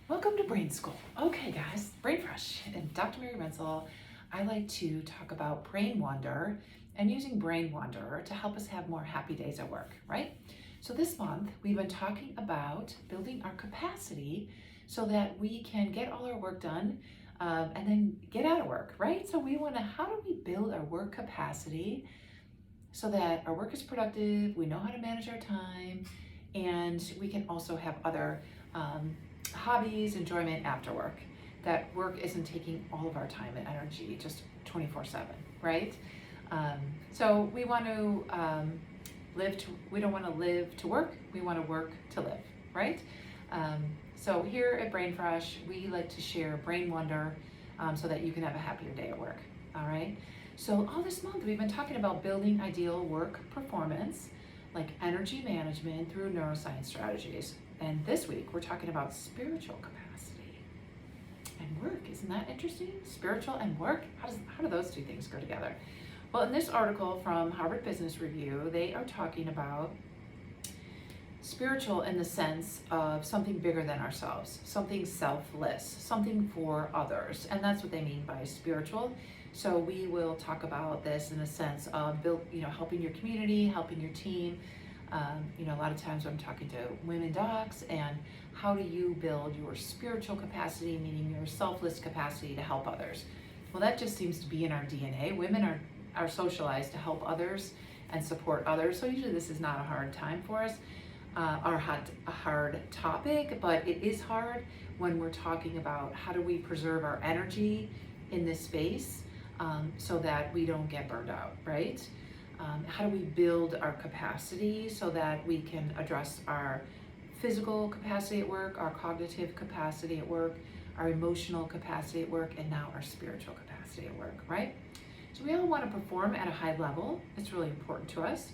Welcome to Brain School. Okay, guys, Brain Fresh and Dr. Mary Renzel. I like to talk about brain wonder and using brain wonder to help us have more happy days at work, right? So this month we've been talking about building our capacity so that we can get all our work done and then get out of work, right? So we want to, how do we build our work capacity so that our work is productive, we know how to manage our time, and we can also have other hobbies, enjoyment after work. That work isn't taking all of our time and energy just 24/7, right? So we want to we don't want to live to work, we want to work to live, right? So here at Brain Fresh, we like to share brain wonder so that you can have a happier day at work, all right? So all this month we've been talking about building ideal work performance, like energy management through neuroscience strategies. And this week we're talking about spiritual capacity and work. Isn't that interesting? Spiritual and work? How do those two things go together? Well, in this article from Harvard Business Review, they are talking about spiritual in the sense of something bigger than ourselves, something selfless, something for others. And that's what they mean by spiritual. So we will talk about this in a sense of helping your community, helping your team. A lot of times I'm talking to women docs, and how do you build your spiritual capacity, meaning your selfless capacity to help others? Well, that just seems to be in our DNA. Women are socialized to help others and support others. So usually this is not a hard time for us, a hard topic, but it is hard when we're talking about how do we preserve our energy in this space so that we don't get burned out, right? How do we build our capacity so that we can address our physical capacity at work, our cognitive capacity at work, our emotional capacity at work, and now our spiritual capacity at work, right? So we all want to perform at a high level. It's really important to us.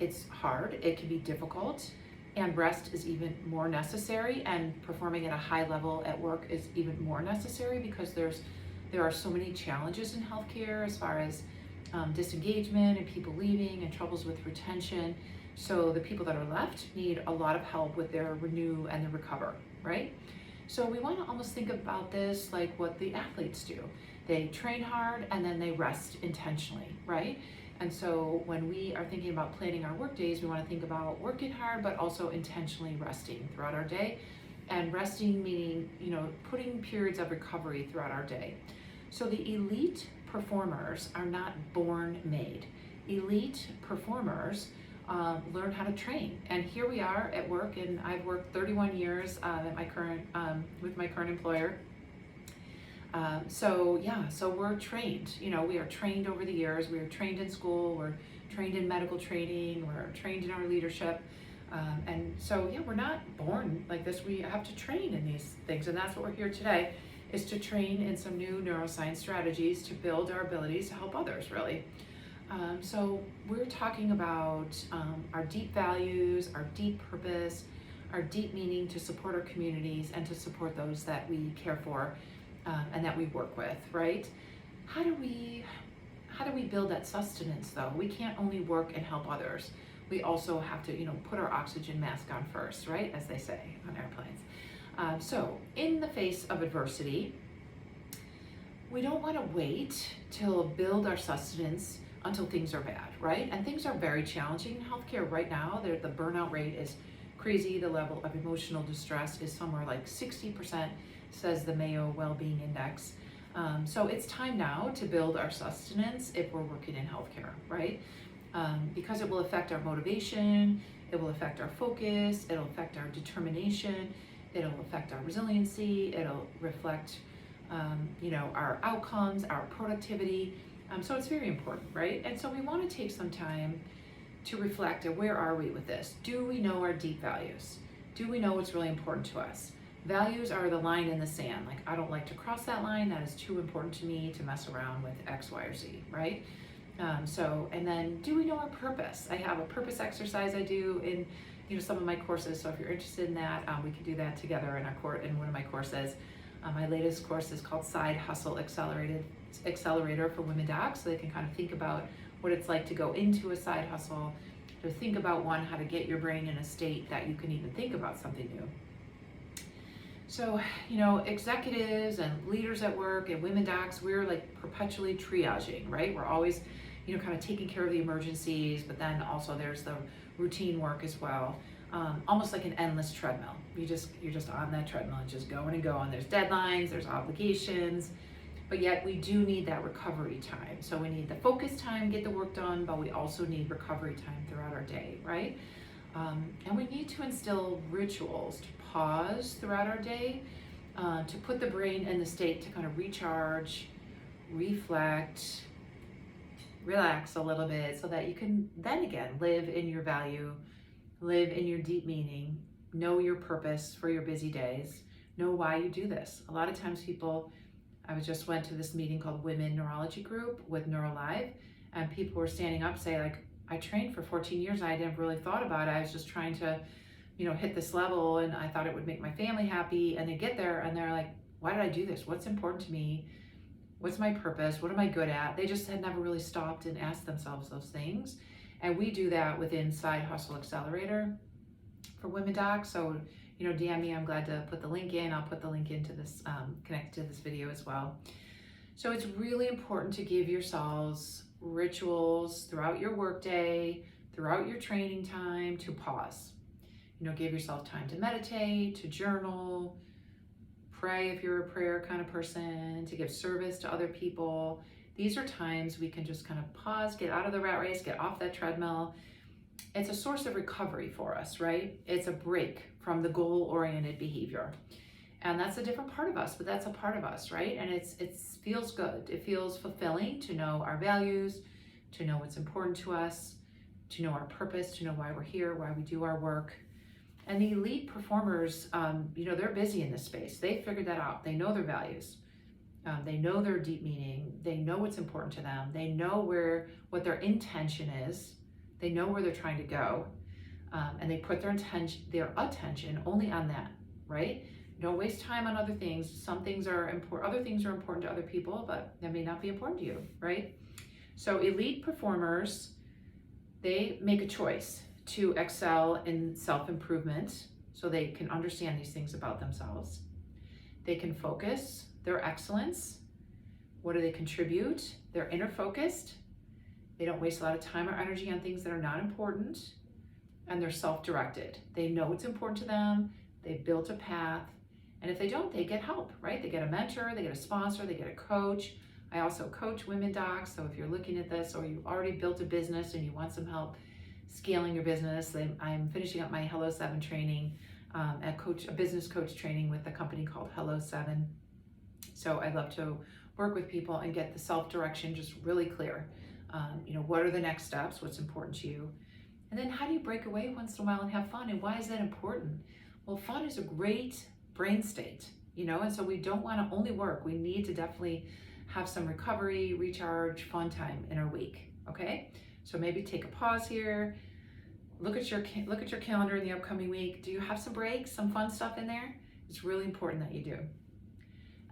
It's hard, it can be difficult, and rest is even more necessary, and performing at a high level at work is even more necessary because there are so many challenges in healthcare as far as disengagement and people leaving and troubles with retention. So the people that are left need a lot of help with their renew and the recover, right? So we want to almost think about this like what the athletes do. They train hard and then they rest intentionally, right? And so when we are thinking about planning our work days, we want to think about working hard, but also intentionally resting throughout our day. And resting meaning, putting periods of recovery throughout our day. So the elite performers are not born made. Elite performers learn how to train. And here we are at work, and I've worked 31 years with my current employer. So we're trained. We are trained over the years. We are trained in school. We're trained in medical training. We're trained in our leadership. We're not born like this. We have to train in these things, and that's what we're here today, is to train in some new neuroscience strategies to build our abilities to help others, really. So we're talking about our deep values, our deep purpose, our deep meaning to support our communities and to support those that we care for and that we work with, right? How do we build that sustenance, though? We can't only work and help others. We also have to, put our oxygen mask on first, right? As they say on airplanes. So in the face of adversity, we don't want to wait till build our sustenance until things are bad, right? And things are very challenging in healthcare right now. The burnout rate is crazy. The level of emotional distress is somewhere like 60%, says the Mayo Wellbeing Index. So it's time now to build our sustenance if we're working in healthcare, right? Because it will affect our motivation, it will affect our focus, it'll affect our determination, it'll affect our resiliency, it'll reflect our outcomes, our productivity. So it's very important, right? And so we want to take some time to reflect at where are we with this? Do we know our deep values? Do we know what's really important to us? Values are the line in the sand. Like, I don't like to cross that line. That is too important to me to mess around with X, Y, or Z, right? And then do we know our purpose? I have a purpose exercise I do in some of my courses. So if you're interested in that, we can do that together in one of my courses. My latest course is called Side Hustle Accelerator for Women Docs, so they can kind of think about what it's like to go into a side hustle, to think about how to get your brain in a state that you can even think about something new. So, executives and leaders at work and women docs, we're like perpetually triaging, right? We're always, kind of taking care of the emergencies, but then also there's the routine work as well. Almost like an endless treadmill. You're just on that treadmill and just going and going. There's deadlines, there's obligations, but yet we do need that recovery time. So we need the focus time, get the work done, but we also need recovery time throughout our day, right? And we need to instill rituals to pause throughout our day, to put the brain in the state to kind of recharge, reflect, relax a little bit so that you can then again live in your value, live in your deep meaning, know your purpose for your busy days, know why you do this. A lot of times I just went to this meeting called Women Neurology Group with NeuroLive, and people were standing up saying, like, I trained for 14 years. I never really thought about it. I was just trying to, hit this level, and I thought it would make my family happy. And they get there and they're like, why did I do this? What's important to me? What's my purpose? What am I good at? They just had never really stopped and asked themselves those things. And we do that within Side Hustle Accelerator for women docs. So, DM me. I'm glad to put the link in. I'll put the link into this, connected to this video as well. So it's really important to give yourselves rituals throughout your workday, throughout your training time, to pause. Give yourself time to meditate, to journal, pray if you're a prayer kind of person, to give service to other people. These are times we can just kind of pause, get out of the rat race, get off that treadmill. It's a source of recovery for us, right? It's a break from the goal-oriented behavior. And that's a different part of us, but that's a part of us, right? And it feels good. It feels fulfilling to know our values, to know what's important to us, to know our purpose, to know why we're here, why we do our work. And the elite performers, they're busy in this space. They figured that out. They know their values. They know their deep meaning. They know what's important to them. They know what their intention is. They know where they're trying to go. And they put their attention only on that, right? Don't waste time on other things. Some things are important, other things are important to other people, but that may not be important to you, right? So elite performers, they make a choice to excel in self-improvement so they can understand these things about themselves. They can focus their excellence. What do they contribute? They're inner focused. They don't waste a lot of time or energy on things that are not important, and they're self-directed. They know what's important to them. They built a path. And if they don't, they get help, right? They get a mentor, they get a sponsor, they get a coach. I also coach women docs. So if you're looking at this or you've already built a business and you want some help scaling your business, then I'm finishing up my Hello 7 training, a business coach training with a company called Hello 7. So I love to work with people and get the self-direction just really clear. What are the next steps? What's important to you? And then how do you break away once in a while and have fun? And why is that important? Well, fun is a great brain state, and so we don't want to only work. We need to definitely have some recovery, recharge, fun time in our week, okay? So maybe take a pause here, look at your calendar in the upcoming week. Do you have some breaks, some fun stuff in there? It's really important that you do.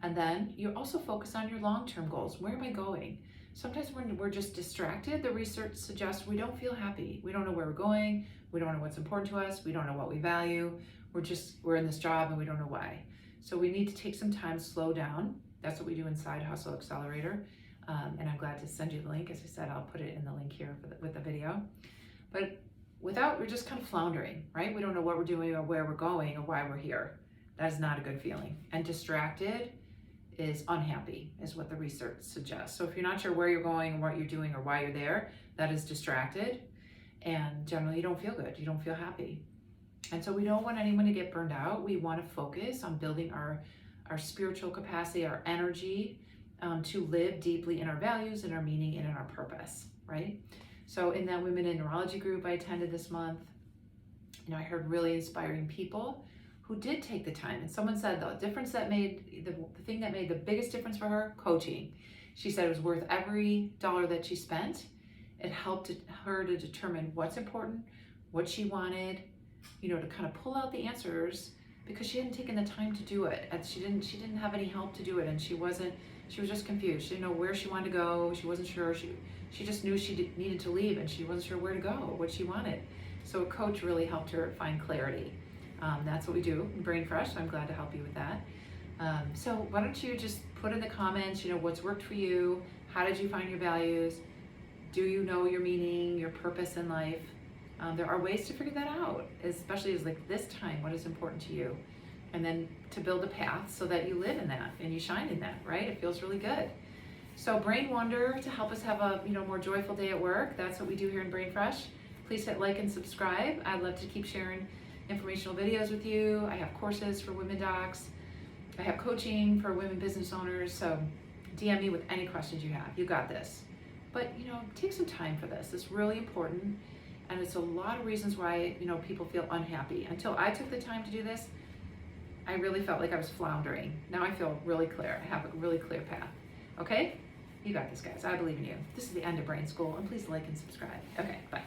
And then you also focus on your long-term goals. Where am I going? Sometimes when we're just distracted, the research suggests we don't feel happy. We don't know where we're going. We don't know what's important to us. We don't know what we value. We're in this job and we don't know why. So we need to take some time, slow down. That's what we do in Side Hustle Accelerator. And I'm glad to send you the link. As I said, I'll put it in the link here with the video. But we're just kind of floundering, right? We don't know what we're doing or where we're going or why we're here. That is not a good feeling. And distracted is unhappy, is what the research suggests. So if you're not sure where you're going and what you're doing or why you're there, that is distracted. And generally you don't feel good. You don't feel happy. And so we don't want anyone to get burned out. We want to focus on building our spiritual capacity, our energy, to live deeply in our values and our meaning and in our purpose, right? So in that Women in Neurology group I attended this month, I heard really inspiring people who did take the time. And someone said the thing that made the biggest difference for her, coaching. She said it was worth every dollar that she spent. It helped her to determine what's important, what she wanted, to kind of pull out the answers, because she hadn't taken the time to do it. And she didn't have any help to do it. And she was just confused. She didn't know where she wanted to go. She wasn't sure. She just knew she needed to leave, and she wasn't sure where to go, what she wanted. So a coach really helped her find clarity. That's what we do in Brain Fresh, so I'm glad to help you with that. So why don't you just put in the comments, what's worked for you, how did you find your values, do you know your meaning, your purpose in life? There are ways to figure that out, especially as like this time, what is important to you, and then to build a path so that you live in that and you shine in that, right? It feels really good. So Brain Wonder, to help us have a more joyful day at work, that's what we do here in Brain Fresh. Please hit like and subscribe. I'd love to keep sharing informational videos with you. I have courses for women docs. I have coaching for women business owners. So DM me with any questions you have. You got this. But take some time for this. It's really important, and it's a lot of reasons why people feel unhappy. Until I took the time to do this, I really felt like I was floundering. Now I feel really clear. I have a really clear path. Okay? You got this, guys. I believe in you. This is the end of Brain School, and please like and subscribe. Okay, bye.